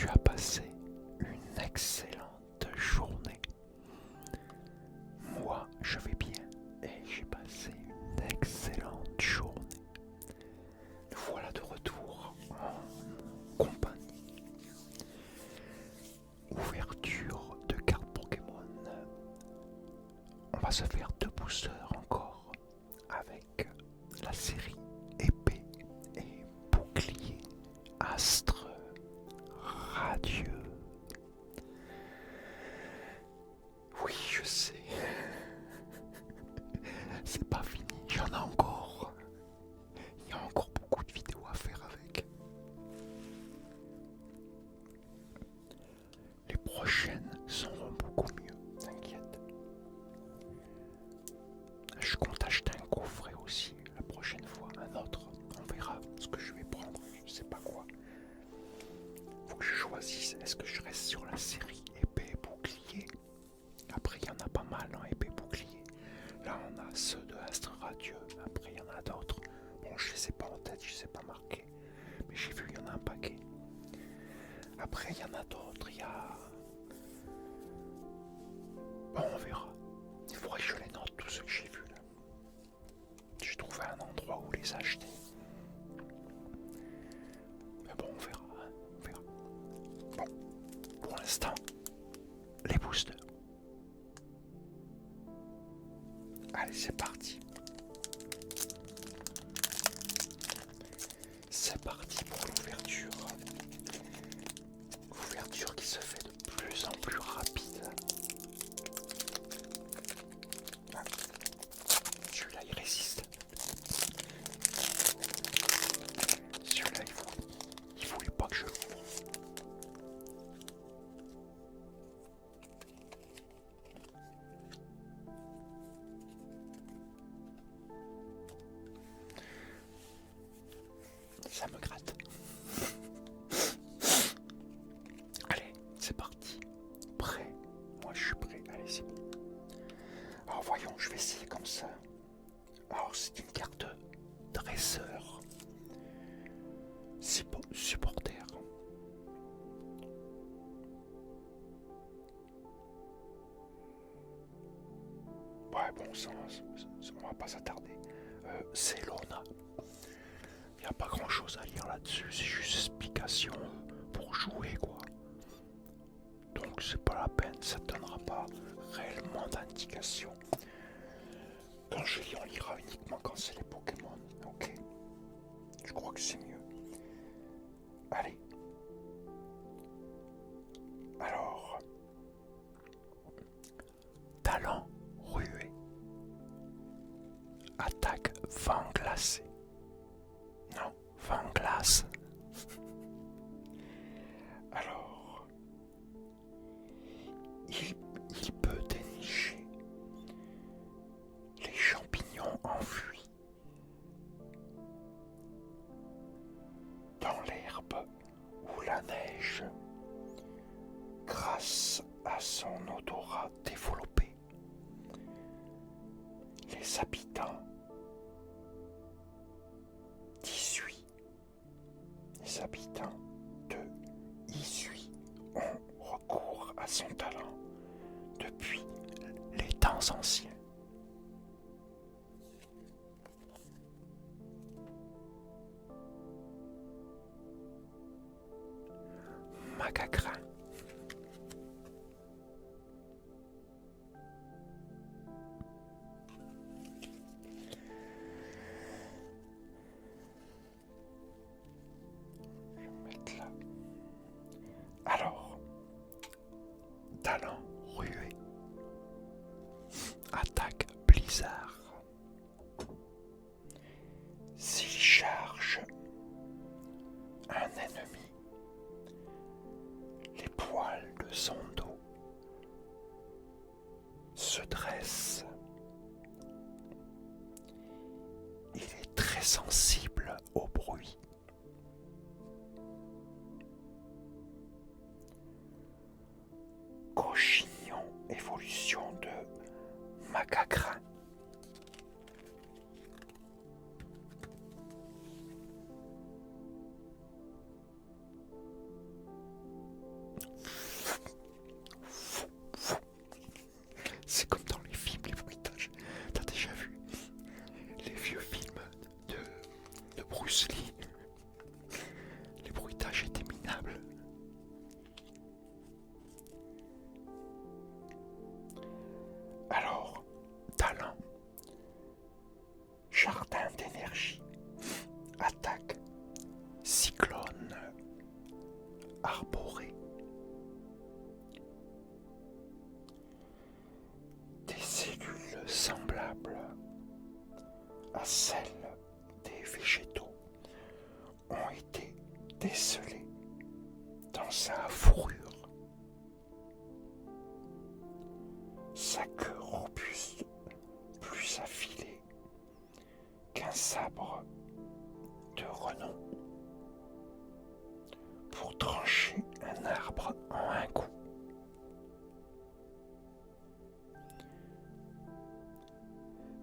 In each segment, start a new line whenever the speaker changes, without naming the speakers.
tu as passé une excellente journée. Moi, je vais bien et j'ai passé une excellente journée. Nous voilà de retour en compagnie. Ouverture de cartes Pokémon. On va se faire 2 boosters encore avec la série épée et bouclier astre radieux. Oui, je sais. C'est pas fini, j'en ai encore. Il y a encore beaucoup de vidéos à faire avec. Les prochaines seront beaucoup mieux, t'inquiète. Je compte acheter un coffret aussi la prochaine fois, un autre. On verra ce que je vais prendre, je sais pas quoi. Faut que je choisisse, est-ce que je reste sur la série épée et bouclier? Après il y en a pas mal en épée et bouclier. Là on a ceux de Astre Radieux, après il y en a d'autres. Bon je les ai pas en tête, je les ai pas marqués. Mais j'ai vu il y en a un paquet. Après il y en a d'autres, il y a... Bon on verra. Il faudrait que je les note tous ceux que j'ai vus là. J'ai trouvé un endroit où les acheter. Mais bon on verra, hein, on verra. Bon, pour l'instant, les boosters. Allez c'est parti. C'est parti pour l'ouverture. Ouverture qui se fait de plus en plus rapide. Ah, celui-là il résiste. Celui-là il voulait pas que je l'ouvre. Ça me gratte. Allez, c'est parti. Prêt? Moi je suis prêt. Allez, c'est bon. Alors voyons, je vais essayer comme ça. Alors c'est une carte dresseur. Supporter. Ouais bon, ça on va pas s'attarder. C'est Lona. Il n'y a pas grand chose à lire là-dessus, c'est juste explication pour jouer quoi. Donc c'est pas la peine, ça ne donnera pas réellement d'indication. Quand je lis, on lira uniquement quand c'est les Pokémon, ok? Je crois que c'est mieux. Allez. Alors. Talent rué. Attaque vent glacé. Non, vent glace. Alors. Il peut dénicher les champignons enfuis dans l'herbe ou la neige grâce à son odorat développé. Les habitants les habitants de Isui ont recours à son talent depuis les temps anciens. Magacrin. Alors, talent rué, attaque blizzard. S'il charge un ennemi, les poils de son dos se dressent. Il est très sensible au bruit. Cochignon, évolution de Magacrin. énergie. Attaque. Cyclone. Arboré. Des cellules semblables à celles des végétaux ont été décelées dans sa fourrure. Sa queue robuste, plus affilée qu'un sabre de renom, pour trancher un arbre en un coup.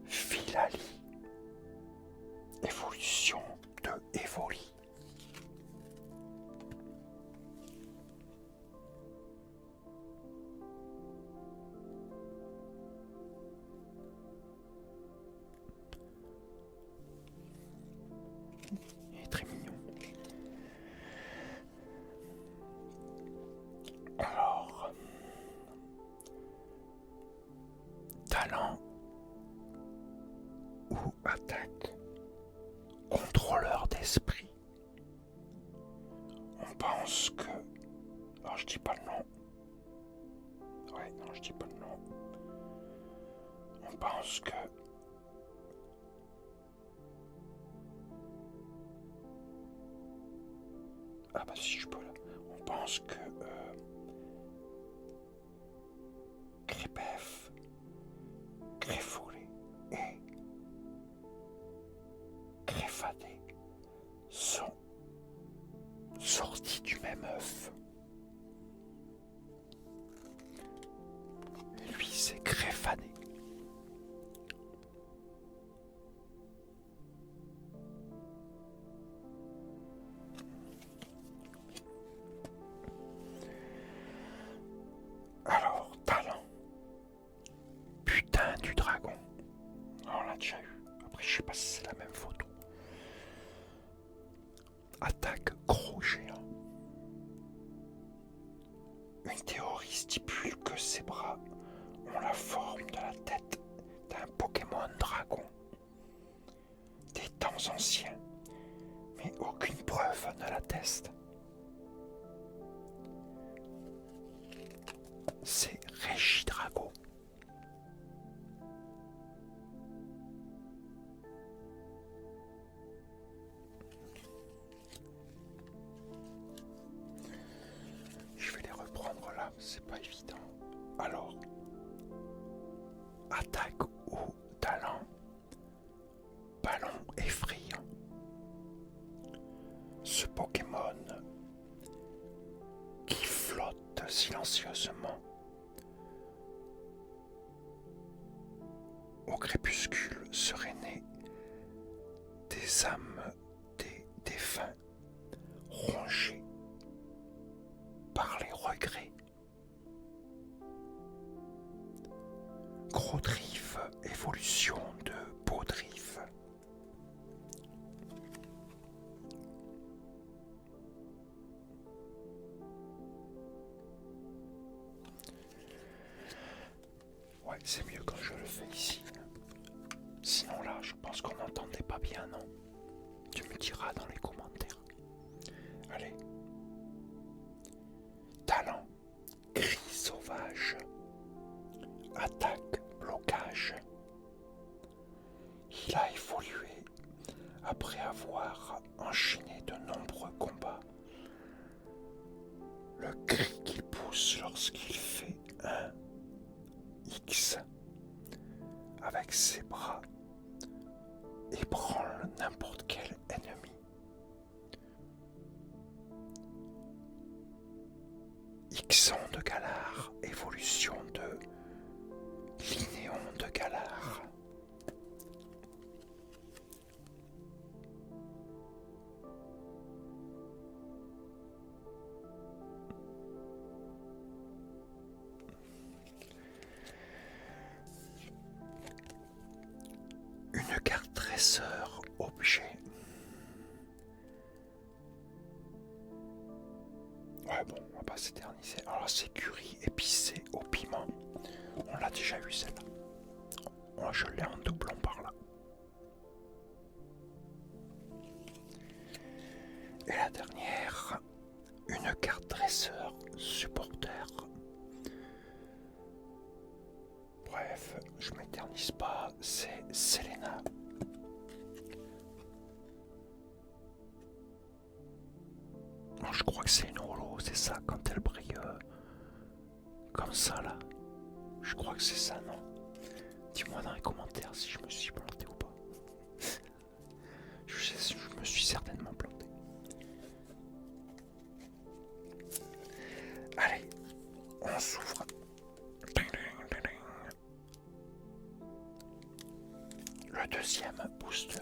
Philalie. Évolution de Evoli. Il est très mignon. Alors, talent ou attaque. Contrôleur d'esprit. On pense que... Alors je dis pas le nom. Ouais, non, je dis pas le nom. On pense que... Ah bah si je peux là. On pense que... Grébef, Gréfolé et Gréfadé sont sortis du même œuf. Lui, c'est Gréfadé. Alors, talent. Putain du dragon. On l'a déjà eu. Après, je sais pas si c'est la même photo. Attaque gros géant. Une théorie stipule que ces bras ont la forme de la tête d'un Pokémon dragon des temps anciens, mais aucune preuve ne l'atteste. C'est Régidrago. Je vais les reprendre là, c'est pas évident. Alors, attaque ou talent, ballon effrayant. Ce Pokémon qui flotte silencieusement au crépuscule serait né des âmes des défunts rongées par les regrets. Gros-Drive, évolution de Beau-Drive. Ouais, c'est mieux quand je le fais ici. Sinon là, je pense qu'on n'entendait pas bien, non? Tu me diras dans les commentaires. Allez. Talent. Cri sauvage. Attaque. Blocage. Il a évolué après avoir enchaîné de nombreux combats. Le cri qu'il pousse lorsqu'il fait un X avec ses bras ébranle n'importe quel ennemi. Ixon de Galar, évolution de Linéon de Galar. Une carte dresseur objet. Ouais bon, on va pas s'éterniser. Alors c'est curry épicé au piment. On l'a déjà eu celle-là. Moi je l'ai en doublon par là. dresseur, supporter. Bref, je m'éternise pas, c'est Selena. Bon, je crois que c'est une holo, c'est ça, quand elle brille comme ça là. Je crois que c'est ça, non? Dis-moi dans les commentaires si je me suis planté ou pas. Je me suis certainement planté. Allez, on s'ouvre. Le deuxième booster.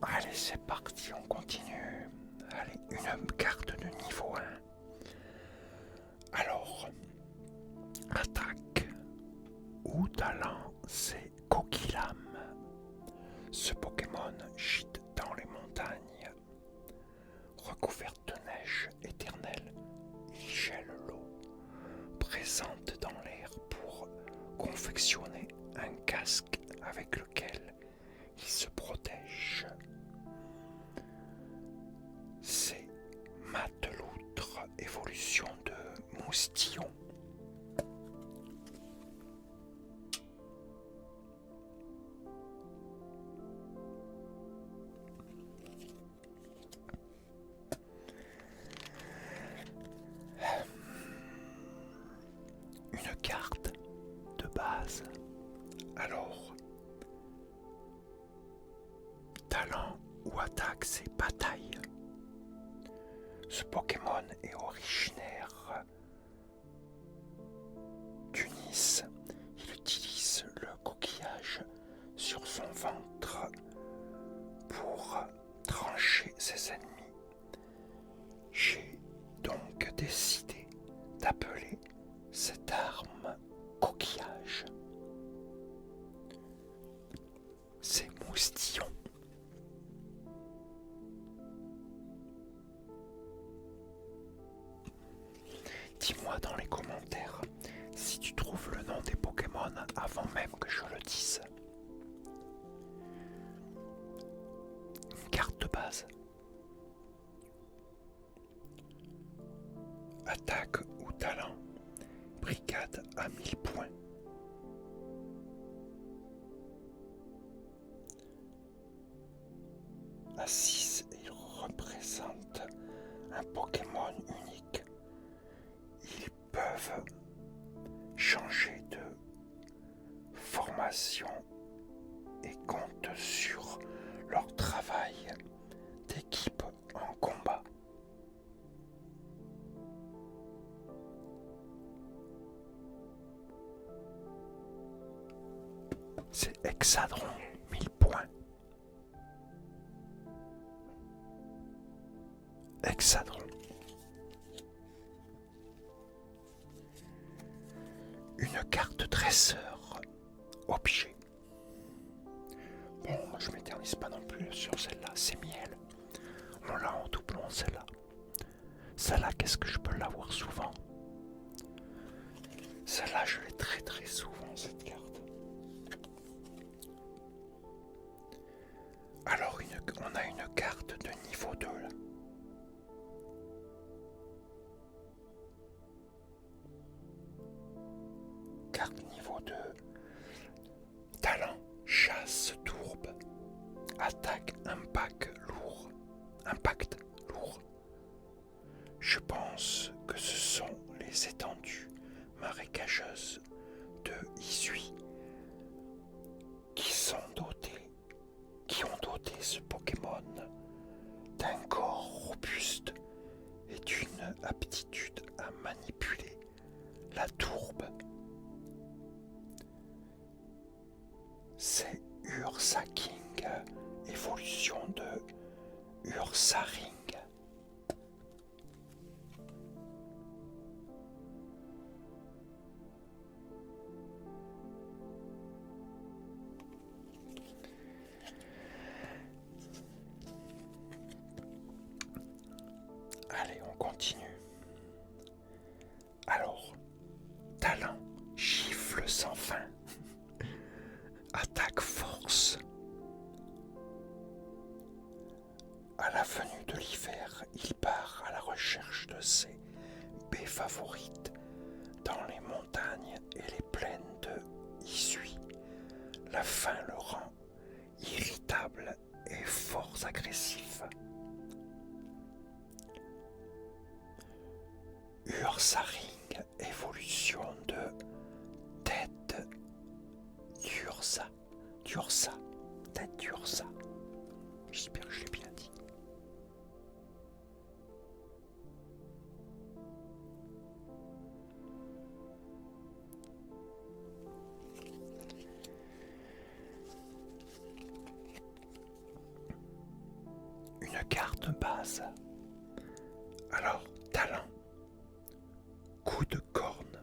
Allez, c'est parti, on continue. Allez, une carte de niveau 1. Alors, attaque ou talent, c'est Coquillam. Ce Pokémon gîte dans les montagnes. Recouverte de neige éternelle, il gèle l'eau, présente dans l'air pour confectionner un casque avec lequel il se protège. C'est Mateloutre, évolution de Moustillon. Une carte de base. Alors, talent ou attaque, c'est bataille. Ce Pokémon est originaire du Nice. Il utilise le coquillage sur son ventre pour trancher ses ennemis. J'ai donc décidé d'appeler cette arme coquillage. C'est Moustillon. Dis-moi dans les commentaires si tu trouves le nom des Pokémon avant même que je le dise. Une carte de base. Attaque ou talent. Brigade à 1000 points. À 6, il représente un Pokémon unique. Ils peuvent changer de formation et comptent sur leur travail d'équipe en combat. C'est Hexadron, 1000 points. Hexadron. Une carte dresseur. Objet. Bon, je m'éternise pas non plus sur celle-là, c'est Miel. On l'a en doublon celle-là. Celle-là, qu'est-ce que je peux l'avoir souvent? Celle-là, je l'ai très très souvent, cette carte. Alors, on a une carte de niveau 2 là. Carte niveau 2. Talent, chasse, tourbe. Attaque, impact lourd. Impact lourd. Je pense que ce sont les étendues marécageuses de Hisui qui ont doté ce Pokémon d'un corps robuste et d'une aptitude à manipuler la tourbe. C'est Ursaking, évolution de Ursaring. continue. Alors, talent, gifle sans fin. Attaque force. À la venue de l'hiver, il part à la recherche de ses baies favorites dans les montagnes et les plaines de Issui. La faim le rend irritable et fort agressif. Ursaring, évolution de tête d'Ursa. Tête d'Ursa. J'espère que je l'ai bien dit. Une carte base. Alors, talent. Coup de corne.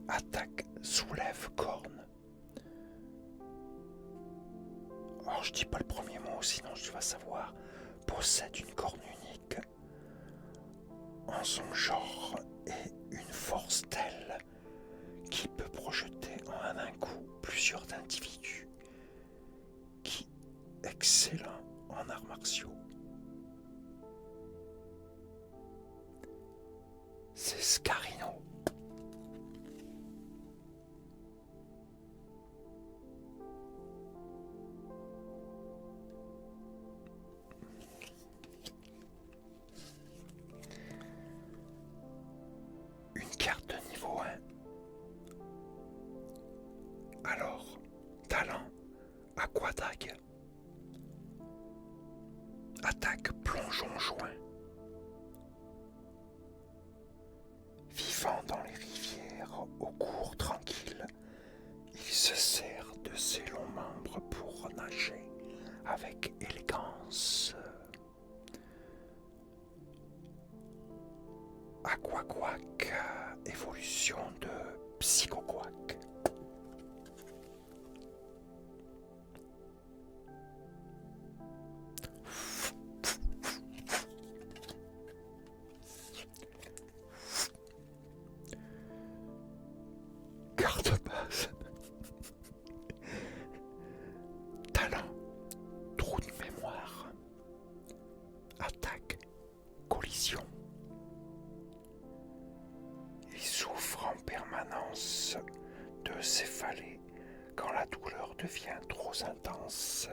Attaque, soulève corne. Alors je dis pas le premier mot, sinon tu vas savoir. Possède une corne unique en son genre et une force telle qui peut projeter en un coup plusieurs individus qui excellent en arts martiaux. C'est Scarino. Une carte de niveau 1. Alors, talent, aquadague. Attaque plongeon joint. Vivant dans les rivières au cours tranquille, il se sert de ses longs membres pour nager avec élégance. Aquaquack, évolution de Psychoquack. Carte base. Talent, trou de mémoire. Attaque, collision. Il souffre en permanence de céphalée quand la douleur devient trop intense.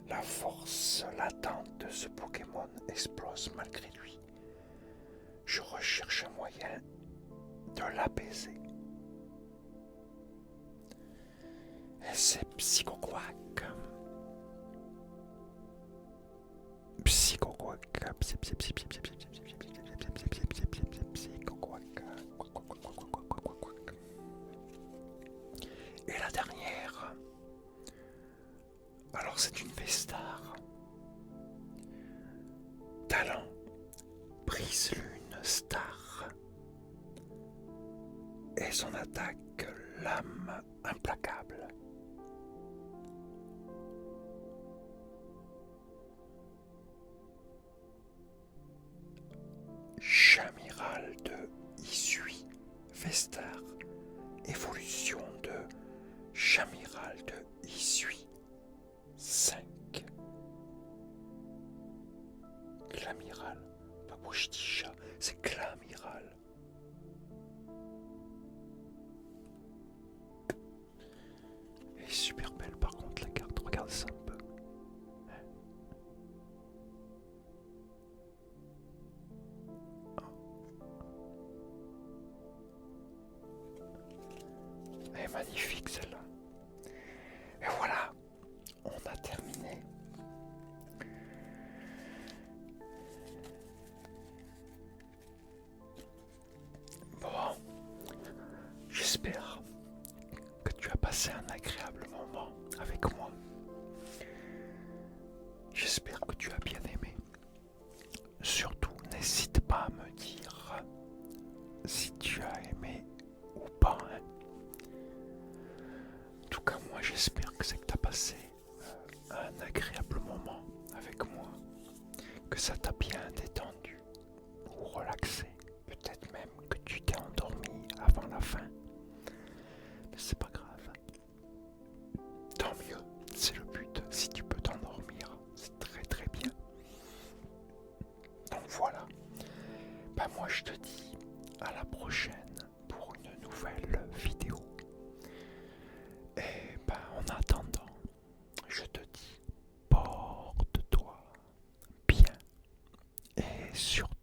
La force latente de ce Pokémon explose malgré lui. Je recherche un moyen de l'apaiser. Et c'est Psychoquack. Et la dernière, alors c'est une Vestar. Talent, brise lune star. Et son attaque, lame implacable. Chamiral de Issui, Vestar, évolution de Chamiral de Issui, 5. Clamiral, pas Bouchticha, c'est Clamiral. Elle est super belle par contre la carte, regarde ça un peu. Elle est magnifique celle-là. Et voilà, on a terminé. Bon, j'espère que tu as passé un agréable moment avec moi. J'espère que tu as bien aimé. Surtout, n'hésite pas à me dire si tu as aimé ou pas. En tout cas, moi, j'espère que c'est que tu as passé un agréable moment avec moi. que ça t'a bien détendu ou relaxé. Peut-être même que tu t'es endormi avant la fin. Mais c'est pas grave. Tant mieux, c'est le but. Si tu peux t'endormir, c'est très très bien. Donc voilà. Ben moi je te dis à la prochaine pour une nouvelle vidéo. Et ben en attendant, je te dis porte-toi bien et surtout